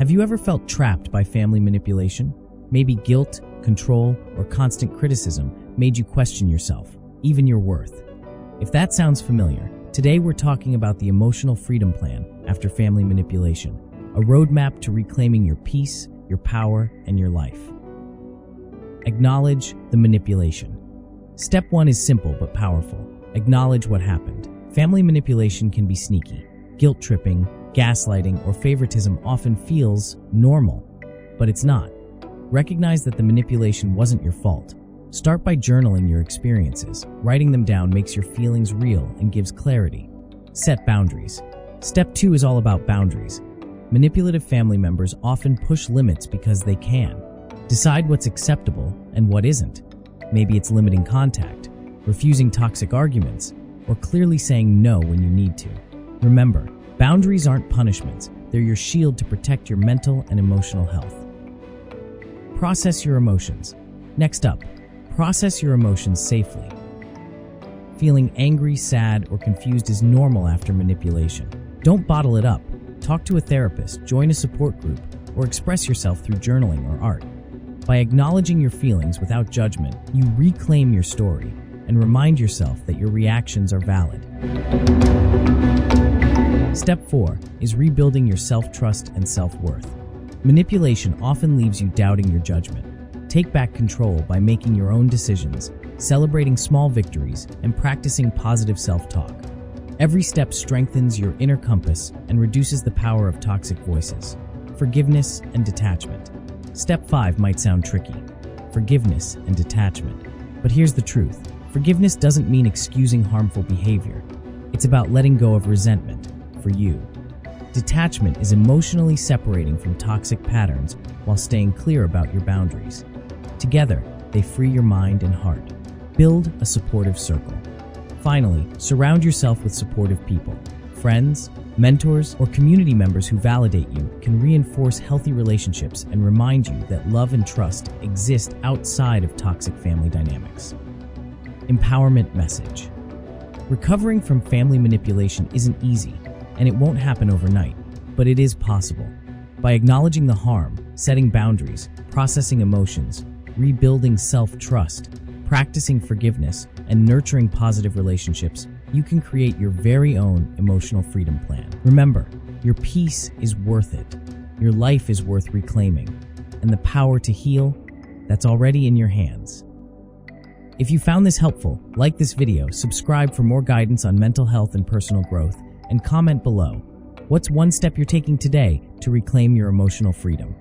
Have you ever felt trapped by family manipulation? Maybe guilt, control, or constant criticism made you question yourself, even your worth. If that sounds familiar, today we're talking about the emotional freedom plan after family manipulation, a roadmap to reclaiming your peace, your power, and your life. Acknowledge the manipulation. Step 1 is simple but powerful. Acknowledge what happened. Family manipulation can be sneaky. Guilt-tripping, gaslighting, or favoritism often feels normal, but it's not. Recognize that the manipulation wasn't your fault. Start by journaling your experiences. Writing them down makes your feelings real and gives clarity. Set boundaries. Step 2 is all about boundaries. Manipulative family members often push limits because they can. Decide what's acceptable and what isn't. Maybe it's limiting contact, refusing toxic arguments, or clearly saying no when you need to. Remember, boundaries aren't punishments. They're your shield to protect your mental and emotional health. Process your emotions. Next up, process your emotions safely. Feeling angry, sad, or confused is normal after manipulation. Don't bottle it up. Talk to a therapist, join a support group, or express yourself through journaling or art. By acknowledging your feelings without judgment, you reclaim your story and remind yourself that your reactions are valid. Step 4 is rebuilding your self-trust and self-worth. Manipulation often leaves you doubting your judgment. Take back control by making your own decisions, celebrating small victories, and practicing positive self-talk. Every step strengthens your inner compass and reduces the power of toxic voices. Forgiveness and detachment. Step 5 might sound tricky. Forgiveness and detachment. But here's the truth. Forgiveness doesn't mean excusing harmful behavior. It's about letting go of resentment for you. Detachment is emotionally separating from toxic patterns while staying clear about your boundaries. Together, they free your mind and heart. Build a supportive circle. Finally, surround yourself with supportive people. Friends, mentors, or community members who validate you can reinforce healthy relationships and remind you that love and trust exist outside of toxic family dynamics. Empowerment message. Recovering from family manipulation isn't easy, and it won't happen overnight, but it is possible. By acknowledging the harm, setting boundaries, processing emotions, rebuilding self-trust, practicing forgiveness, and nurturing positive relationships, you can create your very own emotional freedom plan. Remember, your peace is worth it. Your life is worth reclaiming, and the power to heal, that's already in your hands. If you found this helpful, like this video, subscribe for more guidance on mental health and personal growth, and comment below. What's one step you're taking today to reclaim your emotional freedom?